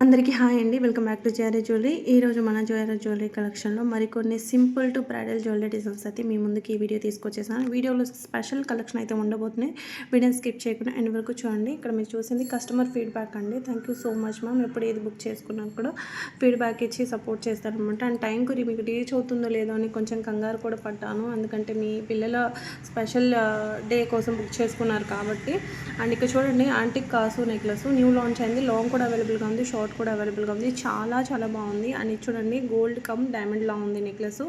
అందరికీ హాయ్ అండి. Welcome back to JRA jewellery. ఈరోజు మన జేఆర్ఏ జ్యువెలరీ కలెక్షన్లో మరికొన్ని simple to bridal jewellery designs అయితే మీ ముందుకి ఈ వీడియో తీసుకొచ్చేసాను. వీడియోలో స్పెషల్ కలెక్షన్ అయితే ఉండబోతున్నాయి. వీడియోని స్కిప్ చేయకుండా ఎండ్ వరకు చూడండి. ఇక్కడ మీరు చూసింది కస్టమర్ ఫీడ్బ్యాక్ అండి. Thank you so much ma'am. ఎప్పుడు ఏది బుక్ చేసుకున్నా కూడా ఫీడ్బ్యాక్ ఇచ్చి సపోర్ట్ చేస్తారనమాట. అండ్ టైంకి మీకు రీచ్ అవుతుందో లేదో అని కొంచెం కంగారు కూడా పడ్డాను. ఎందుకంటే మీ పిల్లల స్పెషల్ డే కోసం బుక్ చేసుకున్నారు కాబట్టి. అండ్ ఇక్కడ చూడండి యాంటిక్ కాసు నెక్లెస్ న్యూ లాంచ్ అయింది. లాంగ్ కూడా అవైలబుల్గా ఉంది, షార్ట్ కూడా అవైలబుల్గా ఉంది. చాలా బాగుంది. అండ్ చూడండి గోల్డ్ కమ్ డైమండ్ లా ఉంది నెక్లెస్.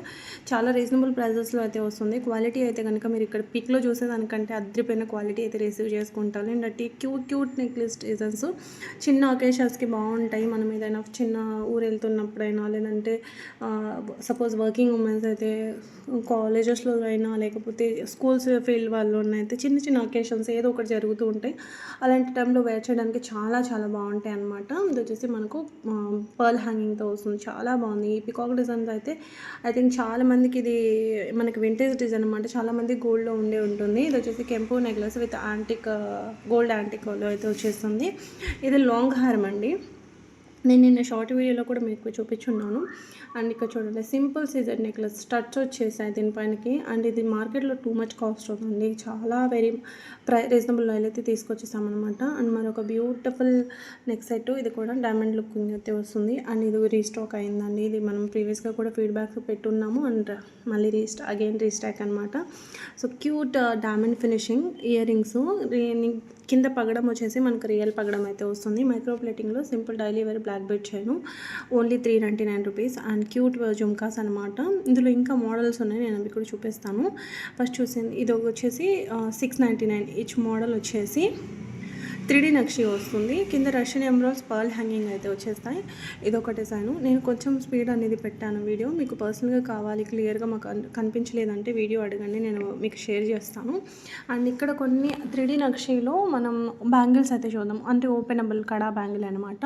చాలా రీజనబుల్ ప్రైజెస్లో అయితే వస్తుంది. క్వాలిటీ అయితే కనుక మీరు ఇక్కడ పిక్లో చూసేదానికంటే అద్రిపోయిన క్వాలిటీ అయితే రిసీవ్ చేసుకుంటారు. అండ్ అట్టి క్యూట్ నెక్లెస్ డిజైన్స్ చిన్న ఒకేషన్స్కి బాగుంటాయి. మనం ఏదైనా చిన్న ఊరు వెళ్తున్నప్పుడైనా, లేదంటే సపోజ్ వర్కింగ్ ఉమెన్స్ అయితే కాలేజెస్లో అయినా, లేకపోతే స్కూల్స్ ఫీల్డ్ వాళ్ళు అయితే చిన్న ఒకేషన్స్ ఏదో ఒకటి జరుగుతూ ఉంటాయి. అలాంటి టైంలో వేర్ చేయడానికి చాలా బాగుంటాయి అనమాట. ఇది వచ్చేసి మనకు పర్ల్ హ్యాంగింగ్తో వస్తుంది. చాలా బాగుంది. ఈ పికాక్ డిజైన్స్ అయితే ఐ థింక్ చాలా మందికి ఇది మనకి వింటేజ్ డిజైన్ అనమాట. చాలామంది గోల్డ్లో ఉంటుంది. ఇది వచ్చేసి కెంపు నెక్లెస్ విత్ యాంటిక్ గోల్డ్ యాంటిక్లో అయితే వచ్చేస్తుంది. ఇది లాంగ్ హారం అండి. నేను నిన్న షార్ట్ వీడియోలో కూడా మీకు చూపించున్నాను. అండ్ ఇక్కడ చూడండి సింపుల్ సీజర్ నెక్లెస్ స్టడ్స్ వచ్చేసాయి దీనిపైనకి. అండ్ ఇది మార్కెట్లో టూ మచ్ కాస్ట్ అవుతుంది. చాలా వెరీ రీజనబుల్ అయితే తీసుకొచ్చేసామన్నమాట. అండ్ మరొక బ్యూటిఫుల్ నెక్ సెట్, ఇది కూడా డైమండ్ లుకింగ్ అయితే వస్తుంది. అండ్ ఇది రీస్టాక్ అయిందండి. ఇది మనం ప్రీవియస్గా కూడా ఫీడ్బ్యాక్ పెట్టున్నాము. అండ్ మళ్ళీ అగైన్ రీస్టాక్ అనమాట. So cute diamond finishing earrings, కింద పగడం వచ్చేసి మనకు రియల్ పగడం అయితే వస్తుంది. మైక్రో ప్లేటింగ్లో simple daily wear black bead చేయను, only 399 rupees. And cute jhumkas అనమాట. ఇందులో ఇంకా మోడల్స్ ఉన్నాయి, నేను అవి కూడా చూపిస్తాను. ఫస్ట్ చూసింది ఇది వచ్చేసి 699. ఈచ్ మోడల్ వచ్చేసి 3D నక్షి వస్తుంది. కింద రష్యన్ ఎమరాల్డ్స్ పర్ల్ హ్యాంగింగ్ అయితే వచ్చేస్తాయి. ఇదొక డిజైను. నేను కొంచెం స్పీడ్ అనేది పెట్టాను వీడియో. మీకు పర్సనల్గా కావాలి, క్లియర్గా మాకు కనిపించలేదంటే వీడియో అడగండి, నేను మీకు షేర్ చేస్తాను. అండ్ ఇక్కడ కొన్ని 3D నక్షిలో మనం బ్యాంగిల్స్ అయితే చూద్దాం. అంటే ఓపెనబుల్ కడా బ్యాంగిల్ అనమాట.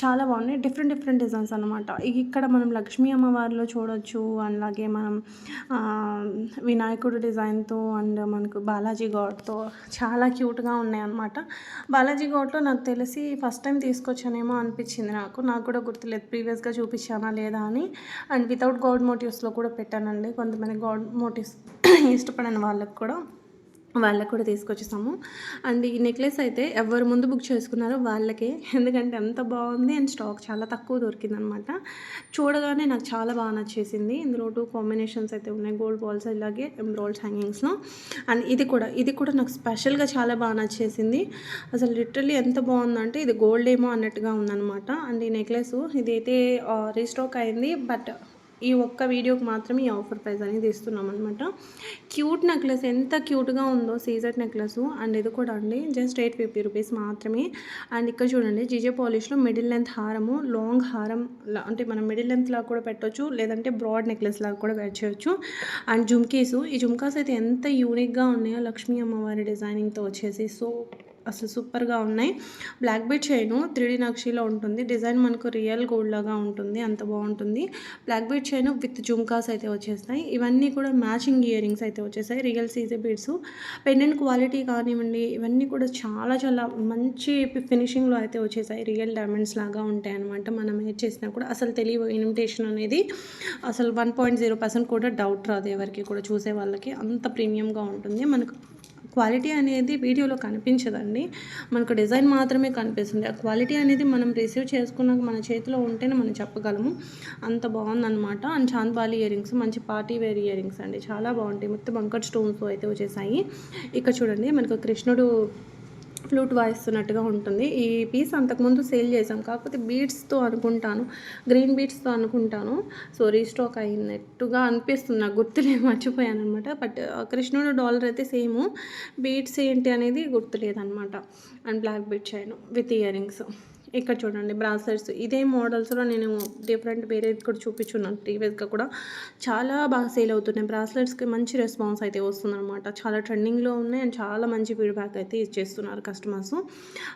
చాలా బాగున్నాయి. డిఫరెంట్ డిజైన్స్ అనమాట. ఇక్కడ మనం లక్ష్మీ అమ్మవారిలో చూడొచ్చు. అలాగే మనం వినాయకుడు డిజైన్తో అండ్ మనకు బాలాజీ గాడ్తో చాలా క్యూట్గా ఉన్నాయి అనమాట. బాలాజీ గౌట్లో నాకు తెలిసి ఫస్ట్ టైం తీసుకొచ్చానేమో అనిపించింది నాకు కూడా గుర్తులేదు ప్రీవియస్గా చూపించానా లేదా అని. అండ్ వితౌట్ గాడ్ మోటివ్స్లో కూడా పెట్టానండి. కొంతమంది గాడ్ మోటివ్స్ ఇష్టపడని వాళ్ళకు కూడా తీసుకొచ్చేసాము. అండ్ ఈ నెక్లెస్ అయితే ఎవరు ముందు బుక్ చేసుకున్నారో వాళ్ళకే, ఎందుకంటే అంత బాగుంది. అండ్ స్టాక్ చాలా తక్కువ దొరికిందనమాట. చూడగానే నాకు చాలా బాగా నచ్చేసింది. ఇందులో 2 కాంబినేషన్స్ అయితే ఉన్నాయి, గోల్డ్ బాల్స్ అలాగే ఎంబ్రాయిడ్స్ హ్యాంగింగ్స్లో. అండ్ ఇది కూడా నాకు స్పెషల్గా చాలా బాగా నచ్చేసింది. అసలు లిటరల్లీ ఎంత బాగుందంటే ఇది గోల్డ్ ఏమో అన్నట్టుగా ఉందన్నమాట. అండ్ ఈ నెక్లెస్ ఇదైతే రీస్టాక్ అయింది, బట్ ఈ ఒక్క వీడియోకి మాత్రమే ఈ ఆఫర్ ప్రైస్ అనేది ఇస్తున్నాం అనమాట. క్యూట్ నెక్లెస్ ఎంత క్యూట్గా ఉందో, సీజర్ నెక్లెస్. అండ్ ఇది కూడా అండి జస్ట్ 850 రూపీస్ మాత్రమే. అండ్ ఇక్కడ చూడండి జీజే పాలిష్లో మిడిల్ లెంత్ హారము, లాంగ్ హారం, అంటే మనం మిడిల్ లెంత్ లాగా కూడా పెట్టవచ్చు, లేదంటే బ్రాడ్ నెక్లెస్ లాగా కూడా వేర్ చేయొచ్చు. అండ్ జుమ్కీస్, ఈ జుమ్కాస్ అయితే ఎంత యూనిక్గా ఉన్నాయో, లక్ష్మీ అమ్మవారి డిజైనింగ్తో వచ్చేసి అసలు సూపర్గా ఉన్నాయి. బ్లాక్ బీట్ చైను 3D నక్షిలో ఉంటుంది. డిజైన్ మనకు రియల్ గోల్డ్ లాగా ఉంటుంది, అంత బాగుంటుంది. బ్లాక్ బీట్ చైను విత్ జుమ్కాస్ అయితే వచ్చేస్తాయి. ఇవన్నీ కూడా మ్యాచింగ్ ఇయర్ రింగ్స్ అయితే వచ్చేసాయి. Real CZ beads. Pendant quality కానివ్వండి, ఇవన్నీ కూడా చాలా మంచి ఫినిషింగ్లో అయితే వచ్చేసాయి. రియల్ డైమండ్స్ లాగా ఉంటాయి అనమాట. మనం ఏది చేసినా కూడా అసలు తెలియదు. ఇమిటేషన్ అనేది అసలు 1.0% కూడా డౌట్ రాదు ఎవరికి కూడా, చూసే వాళ్ళకి అంత ప్రీమియంగా ఉంటుంది. మనకు క్వాలిటీ అనేది వీడియోలో కనిపించదండి, మనకు డిజైన్ మాత్రమే కనిపిస్తుంది. ఆ క్వాలిటీ అనేది మనం రిసీవ్ చేసుకున్నాక మన చేతిలో ఉంటేనే మనం చెప్పగలము. అంత బాగుందన్నమాట. అండ్ చాంద్బాలి ఇయర్ రింగ్స్ మంచి పార్టీ వేర్ ఇయర్ రింగ్స్ అండి, చాలా బాగుంటాయి. మొత్తం బంకట్ స్టోన్స్తో అయితే వచ్చేసాయి. ఇక్కడ చూడండి మనకు కృష్ణుడు ఫ్లూట్ వాయిస్తున్నట్టుగా ఉంటుంది. ఈ పీస్ అంతకుముందు సేల్ చేసాం, కాకపోతే బీడ్స్తో అనుకుంటాను, గ్రీన్ బీడ్స్తో అనుకుంటాను. సో రీస్టాక్ అయినట్టుగా అనిపిస్తుంది, నాకు గుర్తులేదు, మర్చిపోయాను అనమాట. బట్ కృష్ణుడు డాలర్ అయితే సేమ్, బీడ్స్ ఏంటి అనేది గుర్తులేదనమాట. And black bead chain with earrings. ఇక్కడ చూడండి బ్రాస్లెట్స్, ఇదే మోడల్స్లో నేను డిఫరెంట్ వేరే కూడా చూపించున్నాను ప్రీవియస్గా కూడా. చాలా బాగా సేల్ అవుతున్నాయి బ్రాస్లెట్స్కి, మంచి రెస్పాన్స్ అయితే వస్తుందన్నమాట. చాలా ట్రెండింగ్లో ఉన్నాయి అండ్ చాలా మంచి ఫీడ్బ్యాక్ అయితే ఇచ్చేస్తున్నారు కస్టమర్స్.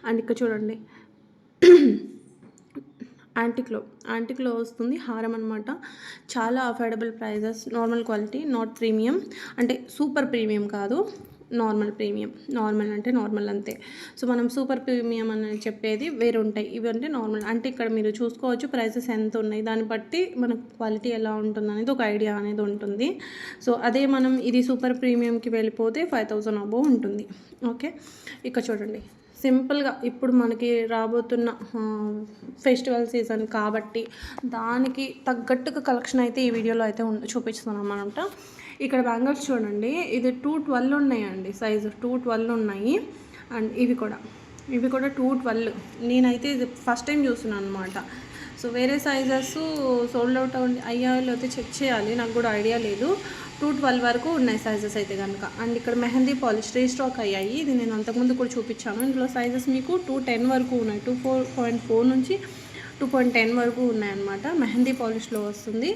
అండ్ ఇక్కడ చూడండి యాంటిక్లో వస్తుంది హారం అనమాట. చాలా affordable prices, normal quality, not premium, అంటే సూపర్ ప్రీమియం కాదు, నార్మల్ ప్రీమియం. నార్మల్ అంటే నార్మల్ అంతే. సో మనం సూపర్ ప్రీమియం అని చెప్పేది వేరు ఉంటాయి. ఇవి అంటే నార్మల్. అంటే ఇక్కడ మీరు చూసుకోవచ్చు ప్రైసెస్ ఎంత ఉన్నాయి, దాన్ని బట్టి మనకు క్వాలిటీ ఎలా ఉంటుందనేది ఒక ఐడియా అనేది ఉంటుంది. సో అదే మనం ఇది సూపర్ ప్రీమియంకి వెళ్ళిపోతే 5000 అబోవ్ ఉంటుంది. ఓకే, ఇక్కడ చూడండి సింపుల్గా ఇప్పుడు మనకి రాబోతున్న ఫెస్టివల్ సీజన్ కాబట్టి దానికి తగ్గట్టుగా కలెక్షన్ అయితే ఈ వీడియోలో అయితే చూపిస్తున్నాం అనమాట. ఇక్కడ బ్యాంగిల్స్ చూడండి, ఇది 212 ఉన్నాయండి, సైజు 212 ఉన్నాయి. అండ్ ఇవి కూడా 212. నేనైతే ఇది ఫస్ట్ టైం చూస్తున్నాను అనమాట. సో వేరే సైజెస్ సోల్డ్ అవుట్ అయ్యాలో అయితే చెక్ చేయాలి, నాకు కూడా ఐడియా లేదు. 212 వరకు ఉన్నాయి సైజెస్ అయితే కనుక. అండ్ ఇక్కడ మెహందీ పాలిష్ రీస్టాక్ అయ్యాయి, ఇది నేను అంతకుముందు కూడా చూపించాను. ఇందులో సైజెస్ మీకు 210 వరకు ఉన్నాయి, 2.4 నుంచి 2.10 వరకు ఉన్నాయన్నమాట. మెహందీ పాలిష్లో వస్తుంది.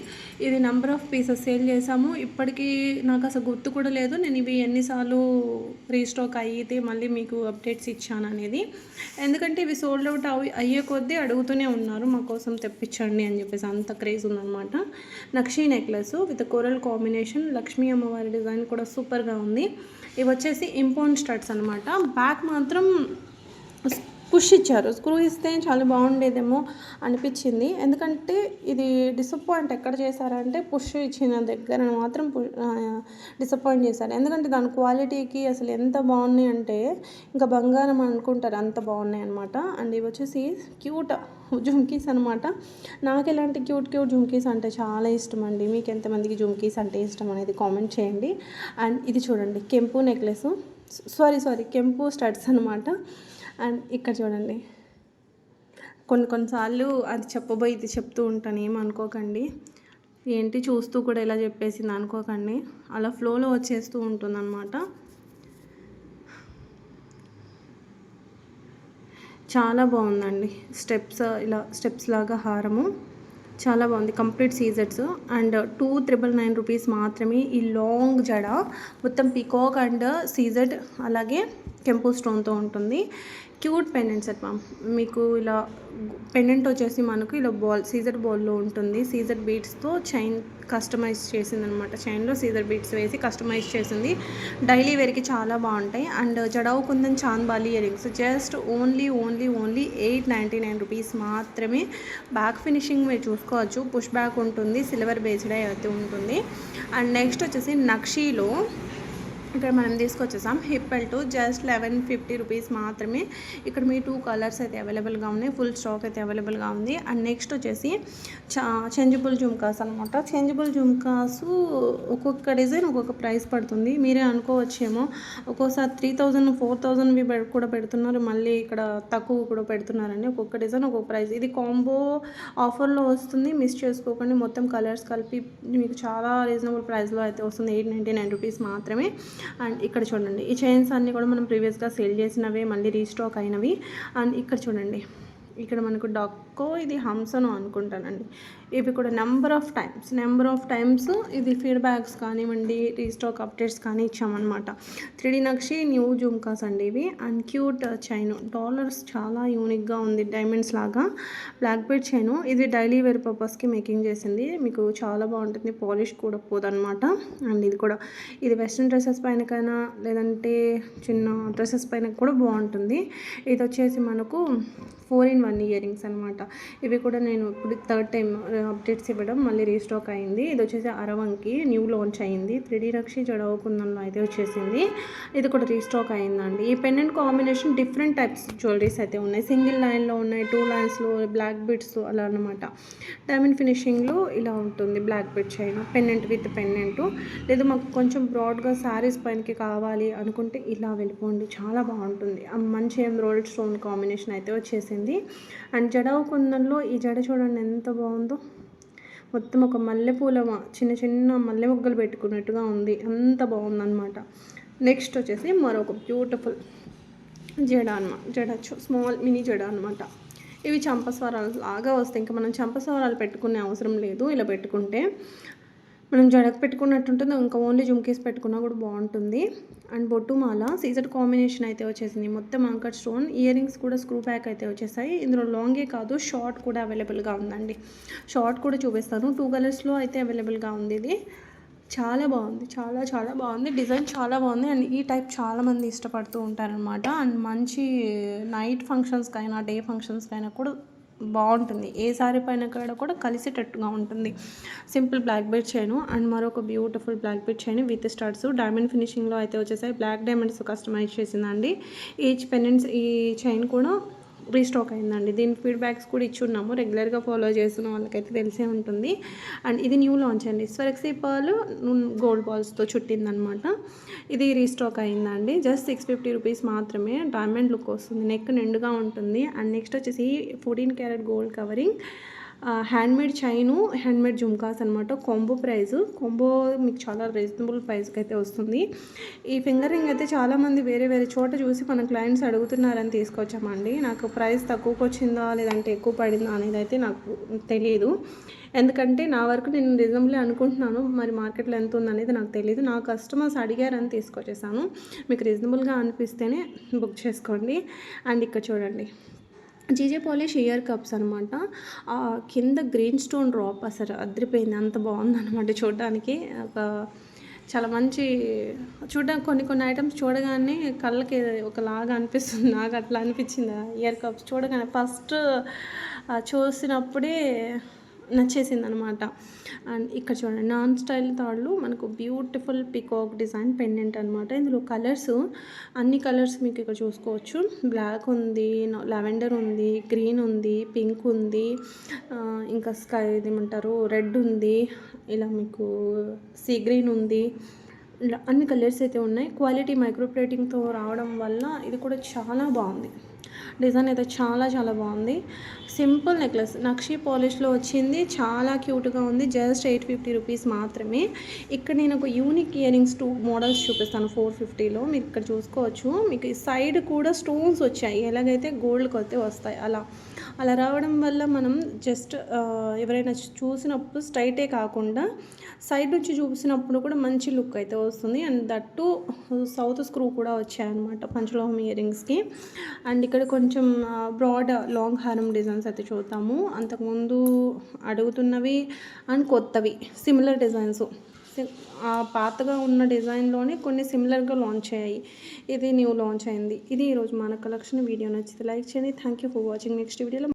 ఇది నెంబర్ ఆఫ్ పీసెస్ సేల్ చేసాము, ఇప్పటికీ నాకు అసలు గుర్తు కూడా లేదు నేను ఇవి ఎన్నిసార్లు రీస్టాక్ అయితే మళ్ళీ మీకు అప్డేట్స్ ఇచ్చాను అనేది. ఎందుకంటే ఇవి సోల్డ్ అవుట్ అయ్యే కొద్దీ అడుగుతూనే ఉన్నారు మా కోసం తెప్పించండి అని చెప్పేసి, అంత క్రేజ్ ఉందన్నమాట. Nakshi necklace with coral combination, Lakshmi అమ్మవారి డిజైన్ కూడా సూపర్గా ఉంది. ఇవి వచ్చేసి ఇంపోర్ట్ స్టడ్స్ అనమాట. బ్యాక్ మాత్రం పుష్ ఇచ్చారు, స్క్రూ ఇస్తే చాలా బాగుండేదేమో అనిపించింది. ఎందుకంటే ఇది డిసప్పాయింట్ ఎక్కడ చేశారంటే పుష్ ఇచ్చిన దగ్గర మాత్రం డిసప్పాయింట్ చేశారు. ఎందుకంటే దాని క్వాలిటీకి అసలు ఎంత బాగున్నాయి అంటే ఇంకా బంగారం అనుకుంటారు, అంత బాగున్నాయి అనమాట. అండ్ ఇవి వచ్చేసి క్యూట్ జుమ్కీస్ అనమాట. నాకు ఇలాంటి క్యూట్ జుమ్కీస్ అంటే చాలా ఇష్టం అండి. మీకు ఎంతమందికి జుమ్కీస్ అంటే ఇష్టం అనేది కామెంట్ చేయండి. అండ్ ఇది చూడండి కెంపు నెక్లెస్, సారీ కెంపు స్టడ్స్ అనమాట. అండ్ ఇక్కడ చూడండి, కొన్నిసార్లు అది చెప్పబోయి ఇది చెప్తూ ఉంటాను, ఏమనుకోకండి. ఏంటి చూస్తూ కూడా ఇలా చెప్పేసింది అనుకోకండి, అలా ఫ్లోలో వచ్చేస్తూ ఉంటుంది అనమాట. చాలా బాగుందండి. ఇలా స్టెప్స్ లాగా హారము చాలా బాగుంది. కంప్లీట్ సీజెట్స్. అండ్ 299 రూపీస్ మాత్రమే. ఈ లాంగ్ జడ మొత్తం పికాక్ అండ్ సీజెడ్ అలాగే కెంపు స్టోన్తో ఉంటుంది. Cute pendant set ma'am. మీకు ఇలా పెండెంట్ వచ్చేసి మనకు ఇలా సీజర్ బాల్లో ఉంటుంది. సీజర్ బీడ్స్తో చైన్ కస్టమైజ్ చేసింది అనమాట. చైన్లో సీజర్ బీడ్స్ వేసి కస్టమైజ్ చేసింది. డైలీ వేర్కి చాలా బాగుంటాయి. And jadau kundan chandbali ear rings just only 899 rupees మాత్రమే. బ్యాక్ ఫినిషింగ్ మీరు చూసుకోవచ్చు, పుష్ బ్యాక్ ఉంటుంది, సిల్వర్ బేస్డ్ అయితే ఉంటుంది. అండ్ నెక్స్ట్ వచ్చేసి నక్షీలో ఇక్కడ మనం తీసుకొచ్చేసాం హిప్ బెల్ట్ జస్ట్ 1150 రూపీస్ మాత్రమే. ఇక్కడ మీ 2 కలర్స్ అయితే అవైలబుల్గా ఉన్నాయి, ఫుల్ స్టాక్ అయితే అవైలబుల్గా ఉంది. అండ్ నెక్స్ట్ వచ్చేసి చేంజబుల్ జుమ్కాస్ అనమాట. చేంజబుల్ జుమ్కాస్ ఒక్కొక్క డిజైన్ ఒక్కొక్క ప్రైస్ పడుతుంది. మీరే అనుకోవచ్చేమో ఒక్కోసారి 3000 4000 కూడా పెడుతున్నారు, మళ్ళీ ఇక్కడ తక్కువ కూడా పెడుతున్నారండి. ఒక్కొక్క డిజైన్ ఒక్కొక్క ప్రైస్. ఇది కాంబో ఆఫర్లో వస్తుంది, మిస్ చేసుకోకండి. మొత్తం కలర్స్ కలిపి మీకు చాలా రీజనబుల్ ప్రైస్లో అయితే వస్తుంది. 899 రూపీస్ మాత్రమే. అండ్ ఇక్కడ చూడండి ఈ చైన్స్ అన్నీ కూడా మనం ప్రీవియస్గా సేల్ చేసినవే, మళ్ళీ రీస్టాక్ అయినవి. అండ్ ఇక్కడ చూడండి, ఇక్కడ మనకు డక్కో ఇది హంసను అనుకుంటానండి. ఇవి కూడా నెంబర్ ఆఫ్ టైమ్స్ ఇది ఫీడ్బ్యాక్స్ కానివ్వండి, రీస్టాక్ అప్డేట్స్ కానీ ఇచ్చామన్నమాట. 3D నక్షి న్యూ జుమ్కాస్ అండి ఇవి. అండ్ క్యూట్ చైన్, డాలర్స్ చాలా యూనిక్గా ఉంది, డైమండ్స్ లాగా బ్లాక్ బెడ్ చైను. ఇది డైలీ వేర్ పర్పస్కి మేకింగ్ చేసింది, మీకు చాలా బాగుంటుంది, పాలిష్ కూడా పోదన్నమాట. అండ్ ఇది వెస్ట్రన్ డ్రెస్సెస్ పైనకైనా లేదంటే చిన్న డ్రెస్సెస్ పైన కూడా బాగుంటుంది. ఇది వచ్చేసి మనకు 4-in-1 ఇయర్ రింగ్స్ అనమాట. ఇవి కూడా నేను ఇప్పుడు 3rd టైం అప్డేట్స్ ఇవ్వడం, మళ్ళీ రీస్టాక్ అయింది. ఇది వచ్చేసి అరవంకి న్యూ లాంచ్ అయింది. 3D నక్షి జడవు కుందంలో అయితే వచ్చేసింది. ఇది కూడా రీస్టాక్ అయిందండి. ఈ pendant combination different types jewelleries అయితే ఉన్నాయి. సింగిల్ లైన్లో ఉన్నాయి, 2 లైన్స్లో బ్లాక్ బిట్స్ అలా అనమాట. డైమండ్ ఫినిషింగ్లో ఇలా ఉంటుంది, black bead chain pendant with pendant. లేదు మాకు కొంచెం బ్రాడ్గా శారీస్ పైనకి కావాలి అనుకుంటే ఇలా వెళ్ళిపోండి, చాలా బాగుంటుంది. మంచి ఎంబ్రాయిడరీ స్టోన్ కాంబినేషన్ అయితే వచ్చేసింది. అండ్ జడవు కుందంలో ఈ జడ చూడండి ఎంత బాగుందో, మొత్తం ఒక మల్లెపూల చిన్న మల్లె మొగ్గలు పెట్టుకున్నట్టుగా ఉంది, అంత బాగుందన్నమాట. నెక్స్ట్ వచ్చేసి మరొక బ్యూటిఫుల్ జడ స్మాల్ మినీ జడ అనమాట. ఇవి చంపస్వరాలు లాగా వస్తాయి, ఇంకా మనం చంపస్వరాలు పెట్టుకునే అవసరం లేదు. ఇలా పెట్టుకుంటే మనం జడకు పెట్టుకున్నట్టు ఉంటుంది, ఇంకా ఓన్లీ జుమ్కీస్ పెట్టుకున్నా కూడా బాగుంటుంది. అండ్ బొట్టుమాల సీజర్ కాంబినేషన్ అయితే వచ్చేసింది, మొత్తం అంకట్ స్టోన్. ఇయర్ రింగ్స్ కూడా స్క్రూ బ్యాక్ అయితే వచ్చేసాయి. ఇందులో లాంగే కాదు షార్ట్ కూడా అవైలబుల్గా ఉందండి. షార్ట్ కూడా చూపిస్తాను, 2 కలర్స్లో అయితే అవైలబుల్గా ఉంది. ఇది చాలా బాగుంది. చాలా చాలా బాగుంది. డిజైన్ చాలా బాగుంది. అండ్ ఈ టైప్ చాలామంది ఇష్టపడుతూ ఉంటారనమాట. అండ్ మంచి నైట్ ఫంక్షన్స్‌కైనా, డే ఫంక్షన్స్‌కైనా కూడా బాగుంటుంది. ఏ సారీ పైన కూడా కలిసేటట్టుగా ఉంటుంది. Simple black bead chain and మరొక beautiful black bead chain with studs diamond ఫినిషింగ్‌లో అయితే వచ్చేసాయి. బ్లాక్ డైమండ్స్ కస్టమైజ్ చేసిందండి. ఈచ్ పెండెంట్స్ ఈ చైన్ కూడా రీస్టాక్ అయిందండి. దీని ఫీడ్‌బ్యాక్స్ కూడా ఇచ్చున్నాము. రెగ్యులర్‌గా ఫాలో చేస్తున్న వాళ్ళకైతే తెలిసే ఉంటుంది. అండ్ ఇది న్యూ లాంచ్ అండి. స్వరక్సీ పర్ల్ గోల్డ్ బాల్స్‌తో చుట్టిందనమాట. ఇది రీస్టాక్ అయిందండి. జస్ట్ 650 రూపీస్ మాత్రమే. డైమండ్ లుక్ వస్తుంది. నెక్ నిండుగా ఉంటుంది. అండ్ నెక్స్ట్ వచ్చేసి 14 carat gold covering handmade chain, handmade jhumkas అనమాట. Combo price. కాంబో మీకు చాలా రీజనబుల్ ప్రైస్కి అయితే వస్తుంది. ఈ ఫింగర్ రింగ్ అయితే చాలామంది వేరే వేరే చోట చూసి మన క్లయింట్స్ అడుగుతున్నారని తీసుకొచ్చామండి. నాకు ప్రైస్ తక్కువకి వచ్చిందా లేదంటే ఎక్కువ పడిందా అనేది అయితే నాకు తెలియదు. ఎందుకంటే నా వరకు నేను రీజనబుల్ అనుకుంటున్నాను. మరి మార్కెట్లో ఎంత ఉందనేది నాకు తెలియదు. నా కస్టమర్స్ అడిగారని తీసుకొచ్చేసాను. మీకు రీజనబుల్గా అనిపిస్తేనే బుక్ చేసుకోండి. అండ్ ఇక్కడ చూడండి, జీజే పాలిష్ ఇయర్ కప్స్ అనమాట. కింద గ్రీన్ స్టోన్ డ్రాప్ అసలు అదిరిపోయింది. అంత బాగుందన్నమాట చూడడానికి. ఒక చాలా మంచి చూడడానికి కొన్ని ఐటమ్స్ చూడగానే కళ్ళకి ఒకలాగా అనిపిస్తుంది. నాకు అట్లా అనిపించింది. ఇయర్ కప్స్ చూడగానే ఫస్ట్ చూసినప్పుడే నచ్చేసింది అనమాట. అండ్ ఇక్కడ చూడండి, నాన్ స్టైల్ తాళ్ళు మనకు బ్యూటిఫుల్ పికాక్ డిజైన్ పెండెంట్ అనమాట. ఇందులో కలర్స్ అన్ని కలర్స్ మీకు ఇక్కడ చూసుకోవచ్చు. బ్లాక్ ఉంది, లావెండర్ ఉంది, గ్రీన్ ఉంది, పింక్ ఉంది, ఇంకా స్కై ఏమంటారు రెడ్ ఉంది, ఇలా మీకు సీ గ్రీన్ ఉంది. ఇలా అన్ని కలర్స్ అయితే ఉన్నాయి. క్వాలిటీ మైక్రో ప్లేటింగ్తో రావడం వల్ల ఇది కూడా చాలా బాగుంది. డిజైన్ అయితే చాలా చాలా బాగుంది. సింపుల్ నెక్లెస్ నక్షి పాలిష్లో వచ్చింది. చాలా క్యూట్గా ఉంది. జస్ట్ 850 రూపీస్ మాత్రమే. ఇక్కడ నేను ఒక యూనిక్ ఇయర్ రింగ్స్ 2 మోడల్స్ చూపిస్తాను 450లో. మీరు ఇక్కడ చూసుకోవచ్చు. మీకు సైడ్ కూడా స్టోన్స్ వచ్చాయి. ఎలాగైతే గోల్డ్కి అయితే వస్తాయి అలా రావడం వల్ల మనం జస్ట్ ఎవరైనా చూసినప్పుడు స్ట్రైటే కాకుండా సైడ్ నుంచి చూసినప్పుడు కూడా మంచి లుక్ అయితే వస్తుంది. అండ్ దట్టు సౌత్ స్క్రూ కూడా వచ్చాయన్నమాట పంచలోహం ఇయర్ రింగ్స్కి. అండ్ ఇక్కడ కొంచెం బ్రాడ్ లాంగ్ హారం డిజైన్స్ అయితే చూద్దాము. అంతకుముందు అడుగుతున్నవి అండ్ కొత్తవి సిమిలర్ డిజైన్స్. పాతగా ఉన్న డిజైన్లోనే కొన్ని సిమిలర్గా లాంచ్ అయ్యాయి. ఇది న్యూ లాంచ్ అయింది. ఇది ఈరోజు మన కలెక్షన్. వీడియో నచ్చితే లైక్ చేయండి. Thank you for watching. Next వీడియోలో